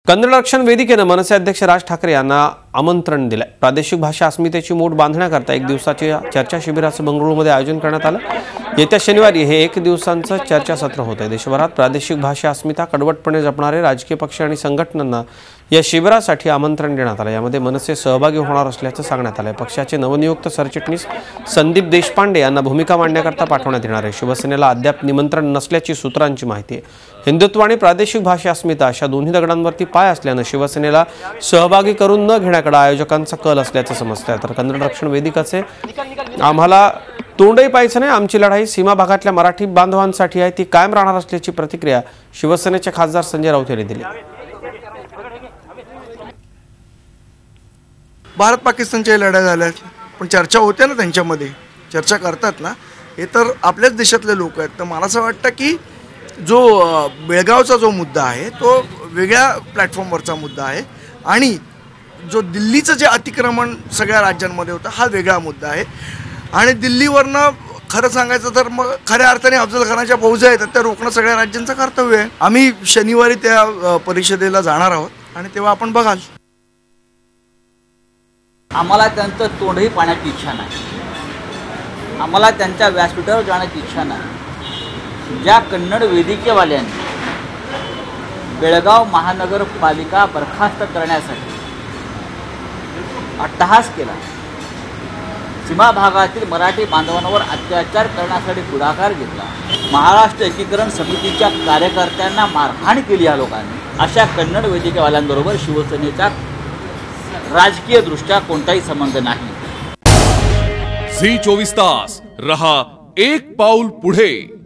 कन्नड रक्षण वेदिकेने मनसे अध्यक्ष राज ठाकरे यांना आमंत्रण दिले। प्रादेशिक भाषा अस्मितेची मोड बांधण्याकरता एक दिवसाच्या चर्चा शिबिराचं बंगळुरूमध्ये आयोजन करण्यात आलं। येत्या शनिवारी हे एक दिवसांचं चर्चासत्र होत आहे। देशभरात प्रादेशिक भाषा अस्मिता कडवटपणे जपणारे राजकीय पक्ष आणि संघटनांना या शिबिरासाठी आमंत्रण देण्यात आलं। यामध्ये मनसे सहभागी होणार असल्याचं सांगण्यात आलं। पक्षाचे नवनियुक्त सरचिटणीस संदीप देशपांडे यांना भूमिका मांडण्याकरता पाठवण्यात येणार आहे। शिवसेनेला अद्याप निमंत्रण नसल्याची सूत्रांची माहिती आहे। हिंदुत्व आणि प्रादेशिक भाषा अस्मिता अशा दोन्ही दगडांवरती पाय असल्याने शिवसेनेला सहभागी करून न घेण्याकडे आयोजकांचा कल असल्याचं समजतंय। तर कन्नड रक्षण वेदिकेचे आम्हाला तोंडही पाहायचं नाही, आमची लढाई सीमा भागातल्या मराठी बांधवांसाठी आहे, ती कायम राहणार असल्याची प्रतिक्रिया शिवसेनेचे खासदार संजय राऊत यांनी दिली। भारत पाकिस्तानच्या लढाई झाल्या पण चर्चा होते ना, त्यांच्यामध्ये चर्चा करतात ना, हे तर आपल्याच देशातले लोक आहेत। तर मला असं वाटतं की जो बेळगावचा जो मुद्दा आहे तो वेगळ्या प्लॅटफॉर्मवरचा मुद्दा आहे आणि जो दिल्लीचं जे अतिक्रमण सगळ्या राज्यांमध्ये होतं हा वेगळा मुद्दा आहे। आणि दिल्लीवरनं खरं सांगायचं तर मग खऱ्या अर्थाने अफजल खानाच्या फौजा आहेत त्या रोखणं सगळ्या राज्यांचं कर्तव्य आहे। आम्ही शनिवारी त्या परिषदेला जाणार आहोत आणि तेव्हा आपण बघाल। आम्हाला त्यांचं तोंडही पाहण्याची इच्छा नाही, आम्हाला त्यांच्या व्यासपीठावर जाण्याची इच्छा नाही। ज्या कन्नड वेदिकेवाल्यांनी बेळगाव महानगरपालिका बरखास्त करण्यासाठी अट्टहास केला, सीमा भागातील मराठी बांधवांवर अत्याचार करण्यासाठी पुढाकार घेतला, महाराष्ट्र एकीकरण समितीच्या कार्यकर्त्यांना मारहाण केली या लोकांनी, अशा कन्नड वेदिकेवाल्यांबरोबर शिवसेनेचा राजकीय दृष्ट्या कोणताही संबंध नाही। झी 24 तास रहा एक पाऊल पुढे।